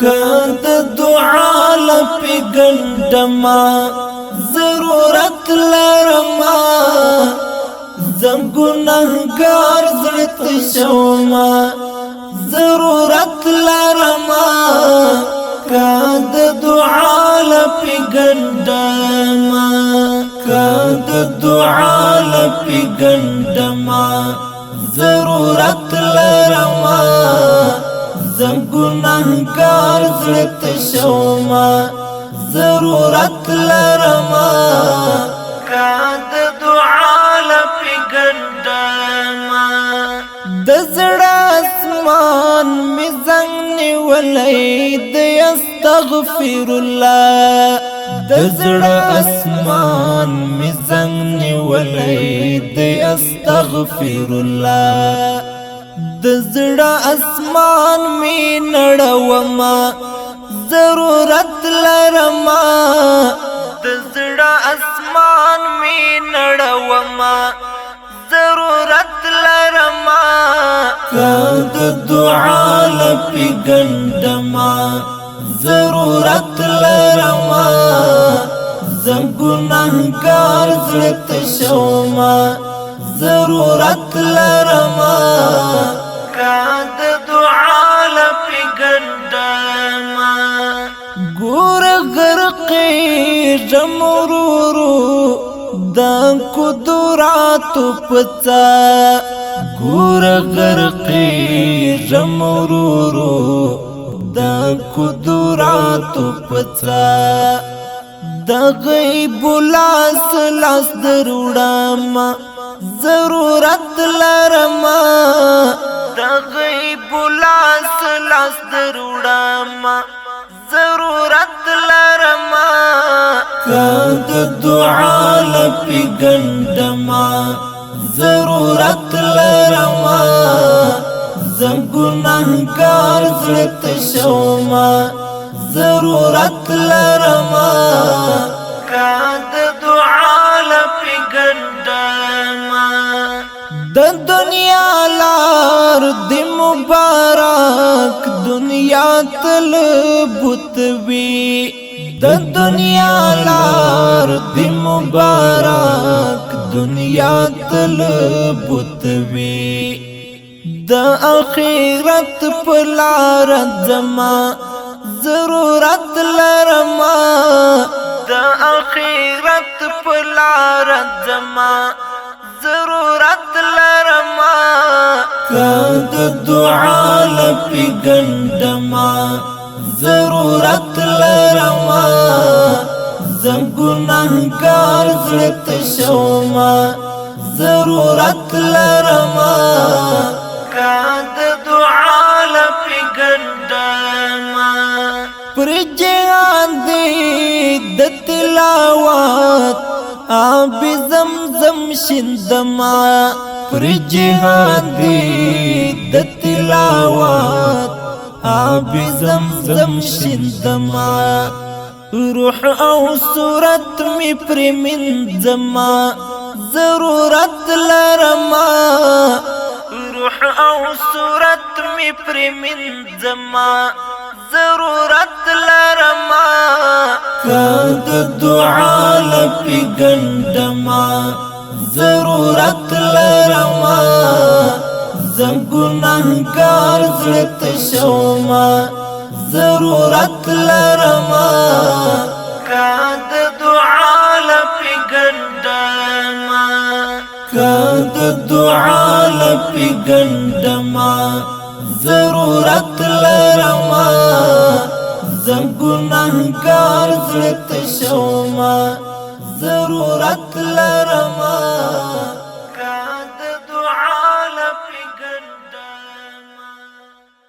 کد دعا لپی گندما ضرورت لرما زم گناہگار زړت شوما ضرورت لرما کد دعا لپی گندما کد دعا لپی گندما ضرورت لرما زم گناہگار زړت شوما ضرورت لرما کد دعا لپی گندما د زړه اسمان می زنګ نیولې د استغفر الله د زړه اسمان می زنګ نیولې د استغفر الله د زړه اسمان می نړوما ضرورت لرما د زړه اسمان می نړوما ضرورت لرما کد دعا لپی گندما ضرورت لرما زم گناہگار زړت شوما ضرورت لرما کد دعا لپی گندما ګور غرقی جمرورو دا قدرات پڅا ګور غرقی جمرورو دا قدرات پڅا د غیب لاس دروړما ضرورت لرما د غیب لاس دروړما ضرورت لرما کد دعا لپی گندما ضرورت لرما زم گناہگار زړت شوما ضرورت لرما کد دعا لپی گندما د دنیا لار دی مبارک دنیا تل بوتوی د دنیا لار دی مبارک دنیا تل بوتوی د اخرت پلار زما ضرورت لرما د اخرت پلار زما ضرورت لرما کد دعا لپی گندما ضرورت لرما زم گناہگار زړت شوما ضرورت لرما کد دعا لپی گندما پر جهان دی د تلاوت آب زمزم شندما پر جهان دی د تلاوت آب زمزم شندما روح او صورت می پر منزما ضرورت لرما روح او صورت می پر منزما ضرورت لرما کد دعا لپی گندما ضرورت لرما زم گناہگار زړت شوما ضرورت لرما کد دعا لپی گندما کد دعا لپی گندما ضرورت لرما زم گناہگار زړت شوما ضرورت لرما کد